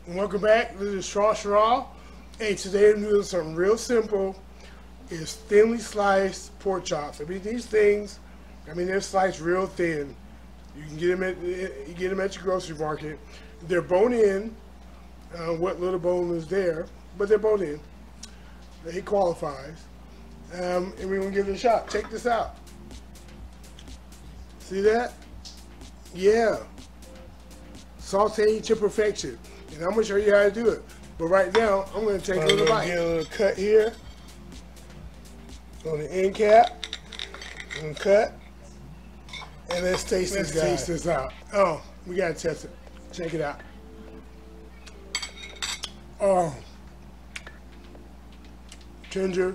Welcome back. This is Shaw. Hey, today I'm doing something real simple. It's thinly sliced pork chops. These things, they're sliced real thin. You can get them at your grocery market. They're bone in. What little bone is there, but they're bone in. He qualifies. And we're gonna give it a shot. Check this out. See that? Yeah. Sautéed to perfection. And I'm gonna show you how to do it. But right now, I'm gonna take a little bite. Get a little cut here on the end cap. And cut. And let's taste this out. Oh, we gotta test it. Check it out. Oh, tender,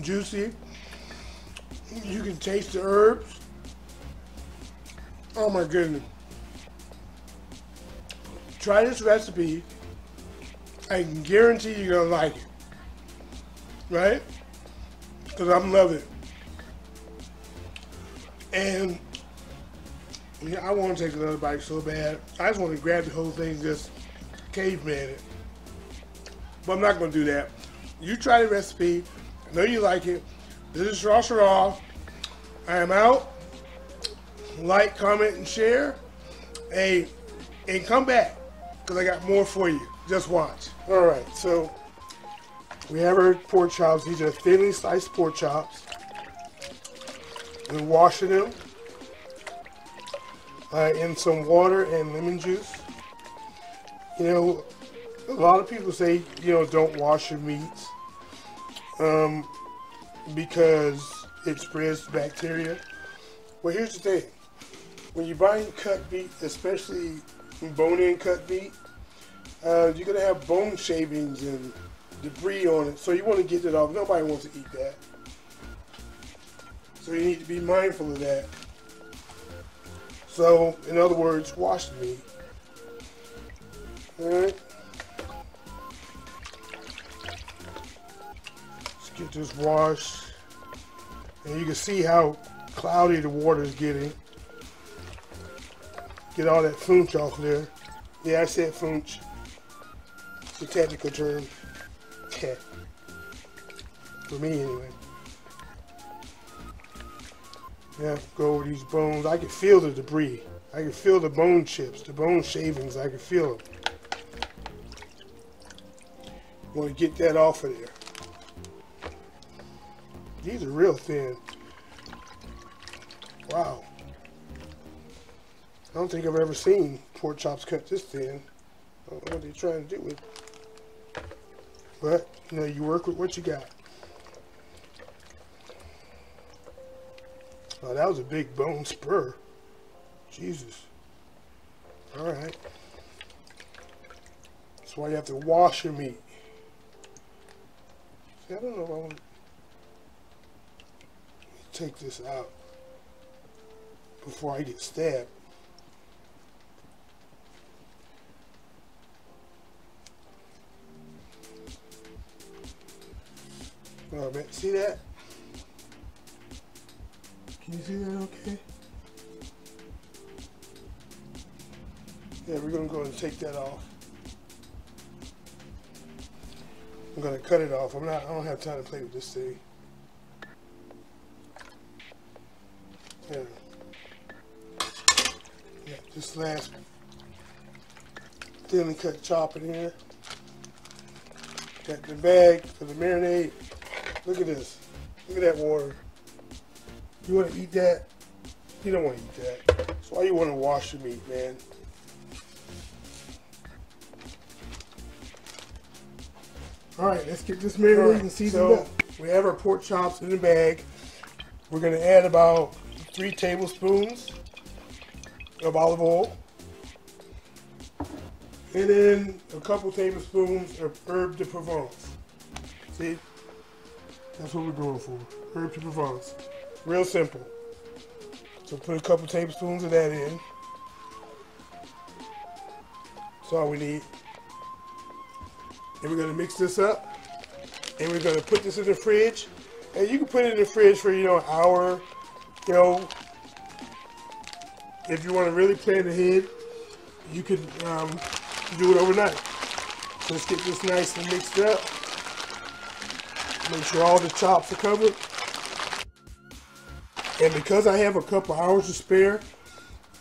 juicy. You can taste the herbs. Oh my goodness. Try this recipe. I can guarantee you're gonna like it. Right? Because I'm loving it. And yeah, I want to take another bite so bad. I just want to grab the whole thing and just caveman it. But I'm not going to do that. You try the recipe. I know you like it. This is Raw. I am out. Like, comment, and share. Hey, and come back because I got more for you. Just watch. All right, so we have our pork chops. These are thinly sliced pork chops. We're washing them in some water and lemon juice. You know, a lot of people say, don't wash your meats because it spreads bacteria. Well, here's the thing. When you're buying cut meat, especially bone-in cut meat, you're going to have bone shavings and debris on it. So you want to get it off. Nobody wants to eat that. So you need to be mindful of that. So, in other words, wash the meat. Alright. Let's get this washed. And you can see how cloudy the water is getting. Get all that foonch off there. Yeah, I said foonch. It's a technical term. Yeah. For me, anyway. Yeah, go over these bones. I can feel the debris. I can feel the bone chips, the bone shavings. I can feel them. You want to get that off of there. These are real thin. Wow. I don't think I've ever seen pork chops cut this thin. I don't know what they're trying to do with it. But, you work with what you got. Oh, that was a big bone spur. Jesus. Alright. That's why you have to wash your meat. See, I don't know if I want to take this out before I get stabbed. Oh man, see that? Can you see that okay? Yeah, we're going to go and take that off. I'm going to cut it off. I don't have time to play with this thing. Yeah. Yeah, this last thinly cut chop in here. Got the bag for the marinade. Look at this. Look at that water. You want to eat that? You don't want to eat that. That's why you want to wash your meat, man. Alright, let's get this marinated and seasoned up. We have our pork chops in the bag. We're going to add about 3 tablespoons of olive oil. And then a couple tablespoons of herb de Provence. See? That's what we're going for. Herb de Provence. Real simple. So put a couple tablespoons of that in. That's all we need. And we're going to mix this up. And we're going to put this in the fridge. And you can put it in the fridge for, an hour. If you want to really plan ahead, you could do it overnight. Let's get this nice and mixed up. Make sure all the chops are covered. And because I have a couple hours to spare,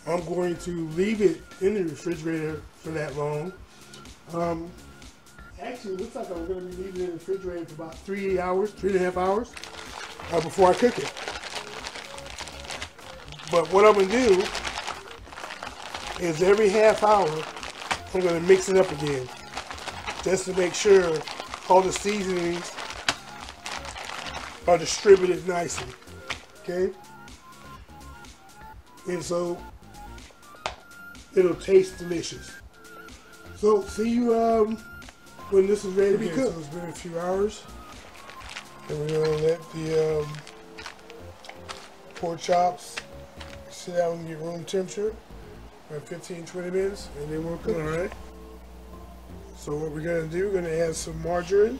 I'm going to leave it in the refrigerator for that long. Actually, it looks like I'm going to be leaving it in the refrigerator for about 3.5 hours before I cook it. But what I'm going to do is every half hour, I'm going to mix it up again, just to make sure all the seasonings are distributed nicely, okay? And so it'll taste delicious. So see you when this is ready to be cooked. So it's been a few hours, and we're gonna let the pork chops sit out and get room temperature for 15-20 minutes, and then we'll cook. All right. So what we're gonna do, we're gonna add some margarine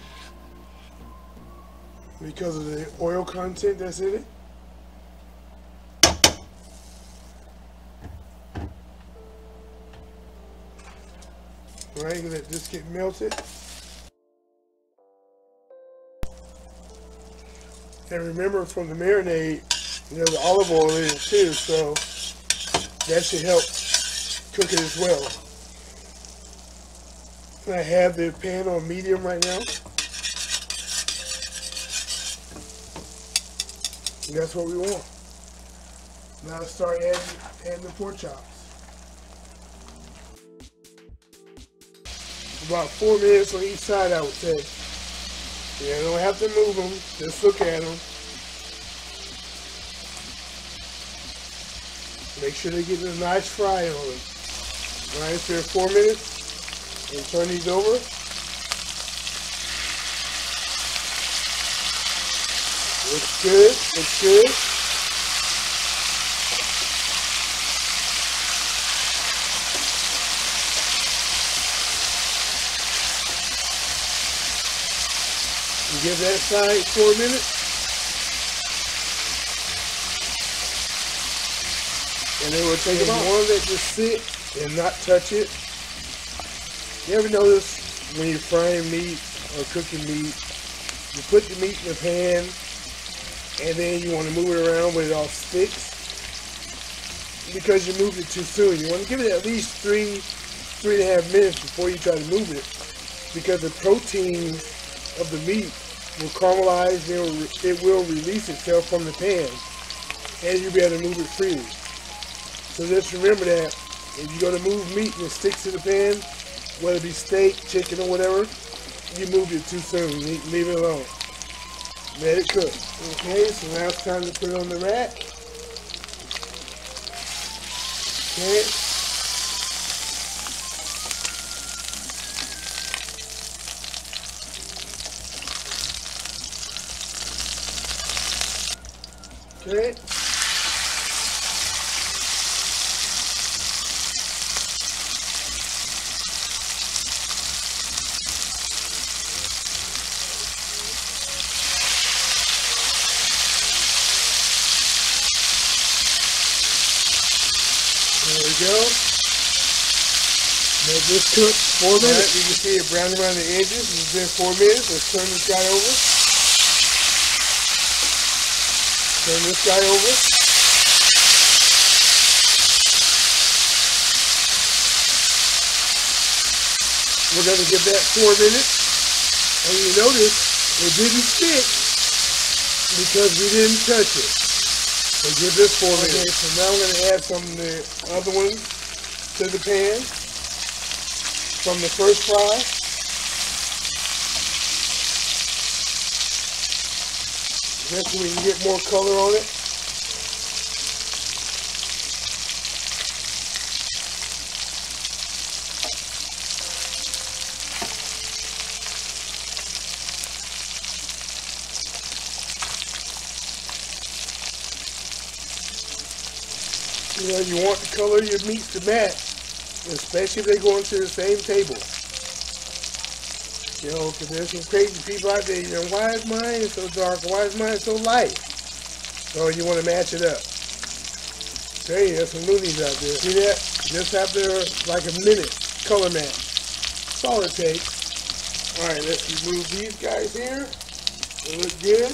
because of the oil content that's in it. All right, let this get melted. And remember, from the marinade, the olive oil in it too, so that should help cook it as well. I have the pan on medium right now. And that's what we want. Now start adding the pork chops. About 4 minutes on each side, I would say. You don't have to move them, just look at them. Make sure they get a nice fry on them. Alright, so 4 minutes. And turn these over. Looks good, looks good. You give that side 4 minutes. And then we'll take them out. You want to let this sit and not touch it. You ever notice when you're frying meat or cooking meat, you put the meat in the pan and then you want to move it around when it all sticks? Because you moved it too soon. You want to give it at least 3.5 minutes before you try to move it, because the protein of the meat will caramelize and it will release itself from the pan and you'll be able to move it freely. So just remember that if you're going to move meat and it sticks to the pan, whether it be steak, chicken, or whatever, you moved it too soon. Leave it alone. Let it cook. Okay, so now it's time to put it on the rack. Okay. Okay. There we go. Let this cook 4 minutes. Right, you can see it browning around the edges. It's been 4 minutes. Let's turn this guy over. Turn this guy over. We're going to give that 4 minutes. And you notice it didn't stick because we didn't touch it. So give this 4 minutes. Okay, so now I'm going to add some of the other ones to the pan from the first fry. Just so we can get more color on it. You know, you want the color of your meats to match, especially if they go into the same table. You know, because there's some crazy people out there, you know, why is mine so dark? Why is mine so light? So you want to match it up. There you go, some loonies out there. See that? Just after like a minute, color match. That's all it takes. Alright, let's remove these guys here. They look good.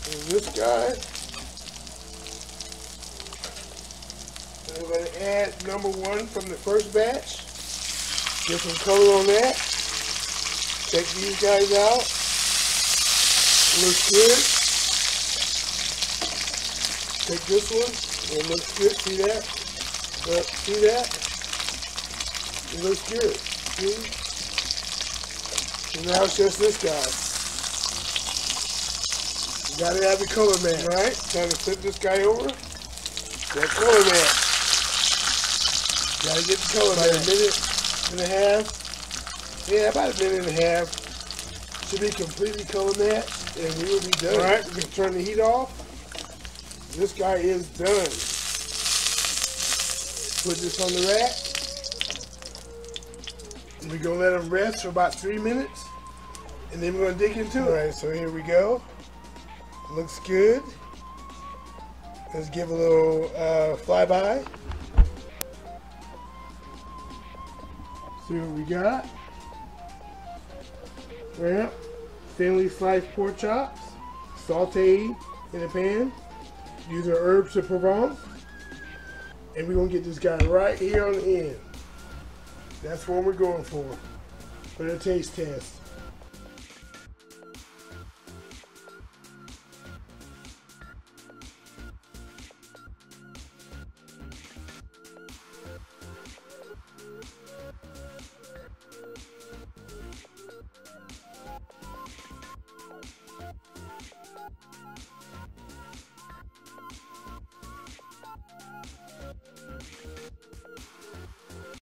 And this guy. And we're going to add number 1 from the first batch. Get some color on that. Check these guys out. It looks good. Take this one. It looks good. See that? See that? It looks good. See? And now it's just this guy. You gotta have the color match, right? Trying to flip this guy over. That color match. Gotta get the color match. About a minute and a half. Yeah, about a minute and a half. Should be completely color matched, and we will be done. Alright, we can turn the heat off. This guy is done. Put this on the rack. We're going to let them rest for about 3 minutes. And then we're going to dig into it. Alright, so here we go. Looks good. Let's give a little flyby. See what we got. Well, thinly sliced pork chops. Sautéed in a pan. Use our herbs de Provence. And we're going to get this guy right here on the end. That's what we're going for a taste test.